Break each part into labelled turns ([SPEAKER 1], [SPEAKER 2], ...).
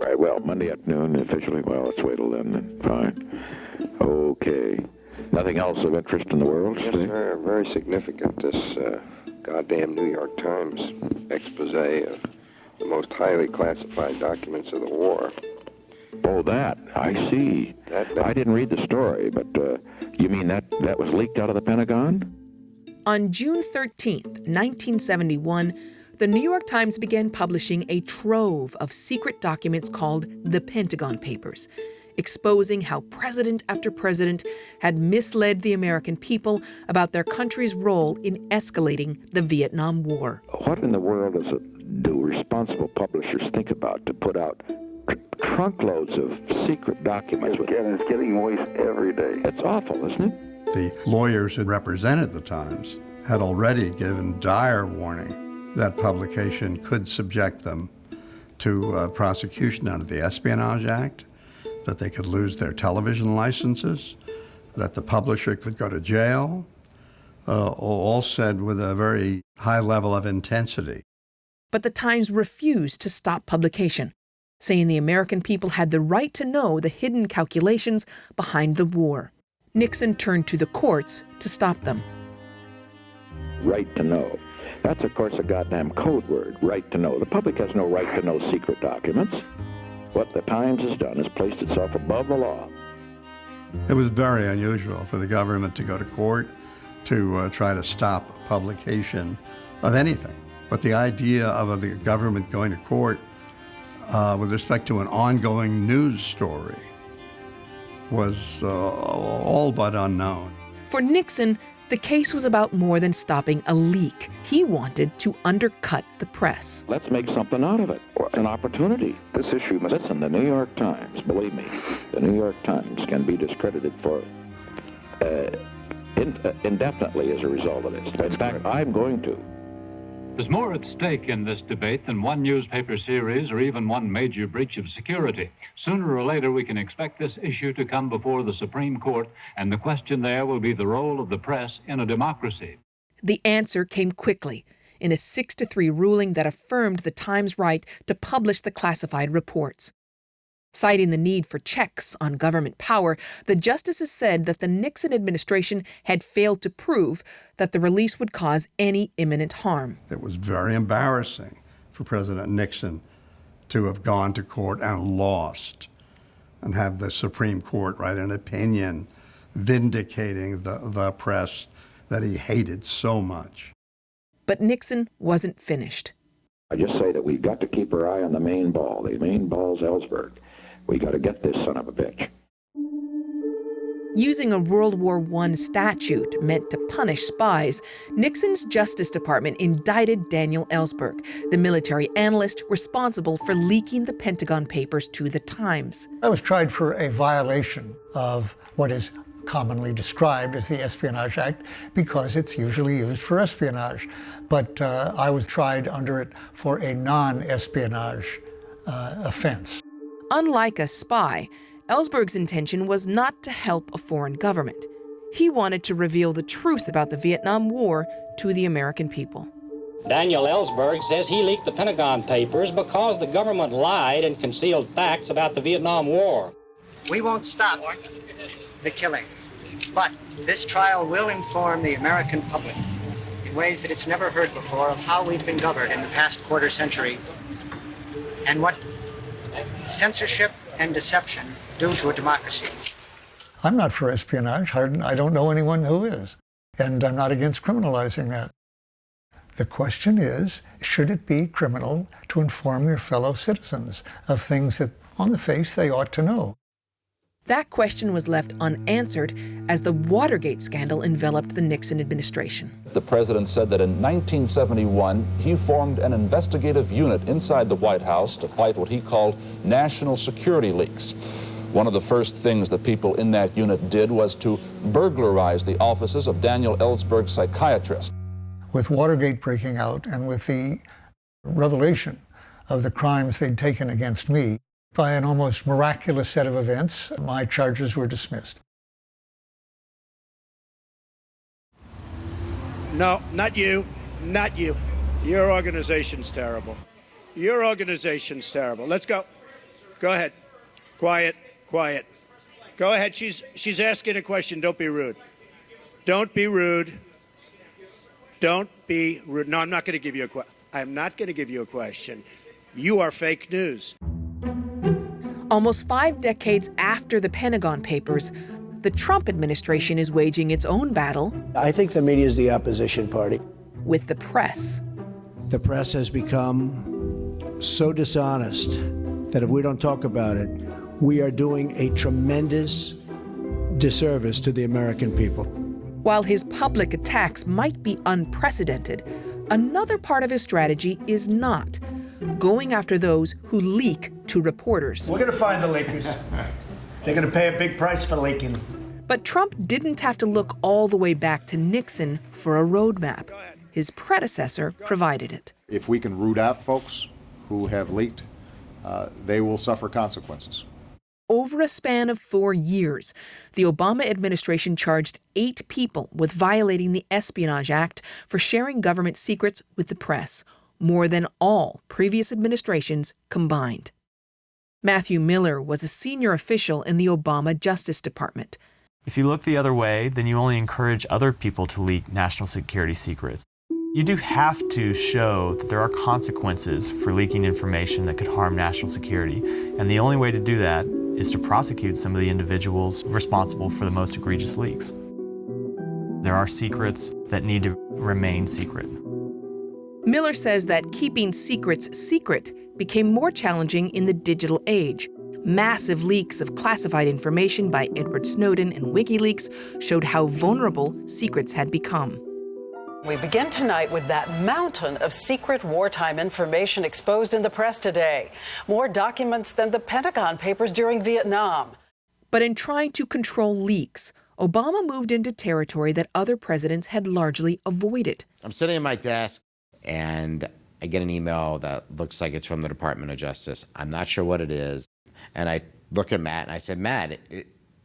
[SPEAKER 1] Right, well, Monday afternoon officially. Well, let's wait till then. Fine. Okay. Nothing else of interest in the world
[SPEAKER 2] Yes,
[SPEAKER 1] today?
[SPEAKER 2] sir. Very significant, this goddamn New York Times expose of the most highly classified documents of the war.
[SPEAKER 1] Oh, that. I see. I didn't read the story, but you mean that was leaked out of the Pentagon?
[SPEAKER 3] On June 13th, 1971, the New York Times began publishing a trove of secret documents called the Pentagon Papers, exposing how president after president had misled the American people about their country's role in escalating the Vietnam War.
[SPEAKER 1] What in the world do responsible publishers think about to put out trunkloads of secret documents?
[SPEAKER 4] It's getting worse every day.
[SPEAKER 1] It's awful, isn't it?
[SPEAKER 5] The lawyers who represented the Times had already given dire warning that publication could subject them to prosecution under the Espionage Act, that they could lose their television licenses, that the publisher could go to jail, all said with a very high level of intensity.
[SPEAKER 3] But the Times refused to stop publication, saying the American people had the right to know the hidden calculations behind the war. Nixon turned to the courts to stop them.
[SPEAKER 1] Right to know. That's, of course, a goddamn code word, right to know. The public has no right to know secret documents. What the Times has done is placed itself above the law.
[SPEAKER 5] It was very unusual for the government to go to court to try to stop publication of anything. But the idea of the government going to court with respect to an ongoing news story was all but unknown.
[SPEAKER 3] For Nixon, the case was about more than stopping a leak. He wanted to undercut the press.
[SPEAKER 1] Let's make something out of it. An opportunity. This issue must... Listen, the New York Times, believe me, the New York Times can be discredited for indefinitely as a result of this. In fact, I'm going to.
[SPEAKER 6] There's more at stake in this debate than one newspaper series or even one major breach of security. Sooner or later, we can expect this issue to come before the Supreme Court, and the question there will be the role of the press in a democracy.
[SPEAKER 3] The answer came quickly, in a 6-3 ruling that affirmed the Times' right to publish the classified reports. Citing the need for checks on government power, the justices said that the Nixon administration had failed to prove that the release would cause any imminent harm.
[SPEAKER 5] It was very embarrassing for President Nixon to have gone to court and lost, and have the Supreme Court write an opinion vindicating the press that he hated so much.
[SPEAKER 3] But Nixon wasn't finished.
[SPEAKER 1] I just say that we've got to keep our eye on the main ball. The main ball's Ellsberg. We got to get this son of a bitch.
[SPEAKER 3] Using a World War I statute meant to punish spies, Nixon's Justice Department indicted Daniel Ellsberg, the military analyst responsible for leaking the Pentagon Papers to the Times.
[SPEAKER 7] I was tried for a violation of what is commonly described as the Espionage Act because it's usually used for espionage. But I was tried under it for a non-espionage offense.
[SPEAKER 3] Unlike a spy, Ellsberg's intention was not to help a foreign government. He wanted to reveal the truth about the Vietnam War to the American people.
[SPEAKER 8] Daniel Ellsberg says he leaked the Pentagon Papers because the government lied and concealed facts about the Vietnam War.
[SPEAKER 9] We won't stop the killing, but this trial will inform the American public in ways that it's never heard before of how we've been governed in the past quarter century and what censorship and deception do to a democracy.
[SPEAKER 7] I'm not for espionage. I don't know anyone who is. And I'm not against criminalizing that. The question is, should it be criminal to inform your fellow citizens of things that, on the face, they ought to know?
[SPEAKER 3] That question was left unanswered as the Watergate scandal enveloped the Nixon administration.
[SPEAKER 10] The president said that in 1971, he formed an investigative unit inside the White House to fight what he called national security leaks. One of the first things the people in that unit did was to burglarize the offices of Daniel Ellsberg's psychiatrist.
[SPEAKER 7] With Watergate breaking out and with the revelation of the crimes they'd taken against me, by an almost miraculous set of events, my charges were dismissed.
[SPEAKER 11] No, not you. Not you. Your organization's terrible. Your organization's terrible. Let's go. Go ahead. Quiet. Quiet. Go ahead. She's asking a question. Don't be rude. Don't be rude. Don't be rude. No, I'm not going to give you a question. I'm not going to give you a question. You are fake news.
[SPEAKER 3] Almost 5 decades after the Pentagon Papers, the Trump administration is waging its own battle.
[SPEAKER 12] I think the media is the opposition party.
[SPEAKER 3] With the press.
[SPEAKER 12] The press has become so dishonest that if we don't talk about it, we are doing a tremendous disservice to the American people.
[SPEAKER 3] While his public attacks might be unprecedented, another part of his strategy is not going after those who leak to reporters.
[SPEAKER 11] We're going to find the leakers. They're going to pay a big price for leaking.
[SPEAKER 3] But Trump didn't have to look all the way back to Nixon for a roadmap. His predecessor provided it.
[SPEAKER 13] If we can root out folks who have leaked, they will suffer consequences.
[SPEAKER 3] Over a span of 4 years, the Obama administration charged 8 people with violating the Espionage Act for sharing government secrets with the press, more than all previous administrations combined. Matthew Miller was a senior official in the Obama Justice Department.
[SPEAKER 14] If you look the other way, then you only encourage other people to leak national security secrets. You do have to show that there are consequences for leaking information that could harm national security, and the only way to do that is to prosecute some of the individuals responsible for the most egregious leaks. There are secrets that need to remain secret.
[SPEAKER 3] Miller says that keeping secrets secret became more challenging in the digital age. Massive leaks of classified information by Edward Snowden and WikiLeaks showed how vulnerable secrets had become.
[SPEAKER 15] We begin tonight with that mountain of secret wartime information exposed in the press today. More documents than the Pentagon Papers during Vietnam.
[SPEAKER 3] But in trying to control leaks, Obama moved into territory that other presidents had largely avoided.
[SPEAKER 16] I'm sitting at my desk and I get an email that looks like it's from the Department of Justice. I'm not sure what it is. And I look at Matt and I said, Matt,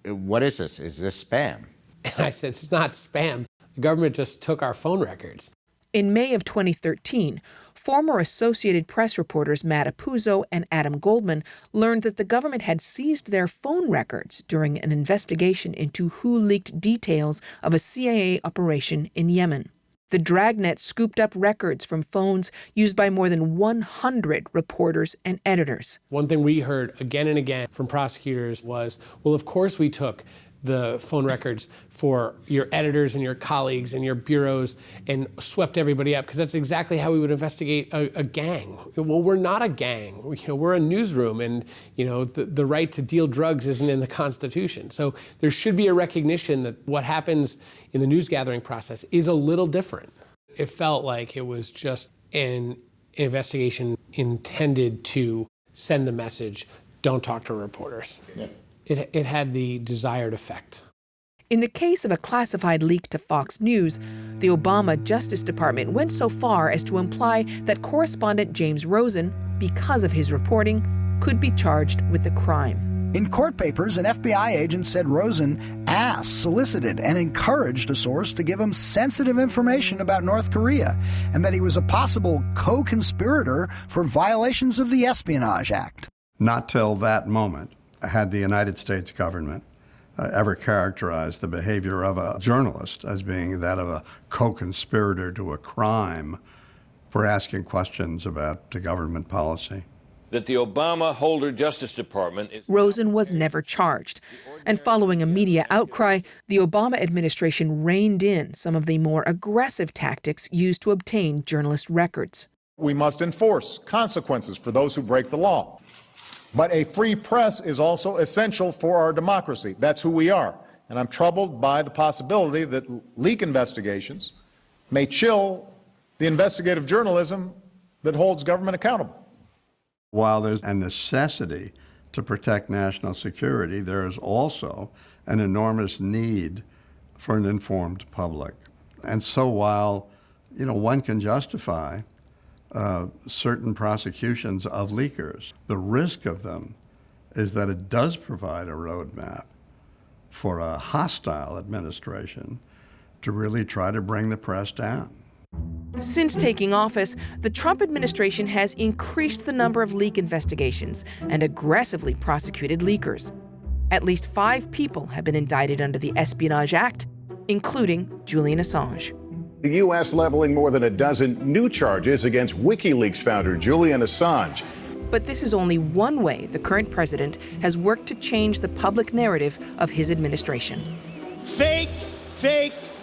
[SPEAKER 16] what is this? Is this spam?
[SPEAKER 17] And I said, it's not spam. The government just took our phone records.
[SPEAKER 3] In May of 2013, former Associated Press reporters Matt Apuzzo and Adam Goldman learned that the government had seized their phone records during an investigation into who leaked details of a CIA operation in Yemen. The dragnet scooped up records from phones used by more than 100 reporters and editors.
[SPEAKER 17] One thing we heard again and again from prosecutors was, well, of course we took the phone records for your editors and your colleagues and your bureaus and swept everybody up, because that's exactly how we would investigate a gang. Well, we're not a gang. We're a newsroom, and the right to deal drugs isn't in the Constitution. So there should be a recognition that what happens in the news gathering process is a little different. It felt like it was just an investigation intended to send the message, don't talk to reporters. Yeah. It had the desired effect.
[SPEAKER 3] In the case of a classified leak to Fox News, the Obama Justice Department went so far as to imply that correspondent James Rosen, because of his reporting, could be charged with the crime.
[SPEAKER 18] In court papers, an FBI agent said Rosen asked, solicited, and encouraged a source to give him sensitive information about North Korea, and that he was a possible co-conspirator for violations of the Espionage Act.
[SPEAKER 5] Not till that moment had the United States government ever characterized the behavior of a journalist as being that of a co-conspirator to a crime for asking questions about the government policy.
[SPEAKER 19] That the Obama Holder Justice Department...
[SPEAKER 3] Rosen was never charged. And following a media outcry, the Obama administration reined in some of the more aggressive tactics used to obtain journalist records.
[SPEAKER 20] We must enforce consequences for those who break the law. But a free press is also essential for our democracy. That's who we are. And I'm troubled by the possibility that leak investigations may chill the investigative journalism that holds government accountable.
[SPEAKER 5] While there's a necessity to protect national security, there is also an enormous need for an informed public. And so while, one can justify certain prosecutions of leakers, the risk of them is that it does provide a roadmap for a hostile administration to really try to bring the press down.
[SPEAKER 3] Since taking office, the Trump administration has increased the number of leak investigations and aggressively prosecuted leakers. At least 5 people have been indicted under the Espionage Act, including Julian Assange.
[SPEAKER 21] The U.S. leveling more than a dozen new charges against WikiLeaks founder Julian Assange.
[SPEAKER 3] But this is only one way the current president has worked to change the public narrative of his administration.
[SPEAKER 11] Fake,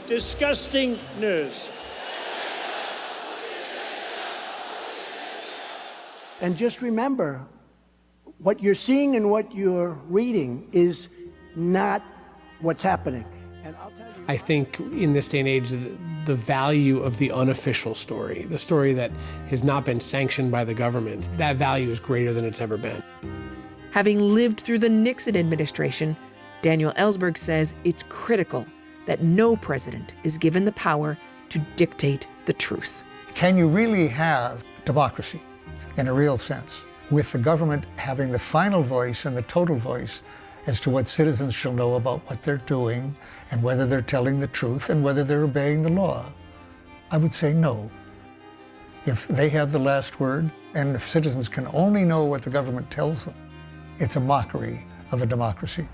[SPEAKER 11] disgusting news.
[SPEAKER 12] And just remember, what you're seeing and what you're reading is not what's happening. And I'll tell you,
[SPEAKER 17] I think in this day and age, the value of the unofficial story, the story that has not been sanctioned by the government, that value is greater than it's ever been.
[SPEAKER 3] Having lived through the Nixon administration, Daniel Ellsberg says it's critical that no president is given the power to dictate the truth.
[SPEAKER 7] Can you really have democracy in a real sense, with the government having the final voice and the total voice as to what citizens shall know about what they're doing and whether they're telling the truth and whether they're obeying the law? I would say no. If they have the last word, and if citizens can only know what the government tells them, it's a mockery of a democracy.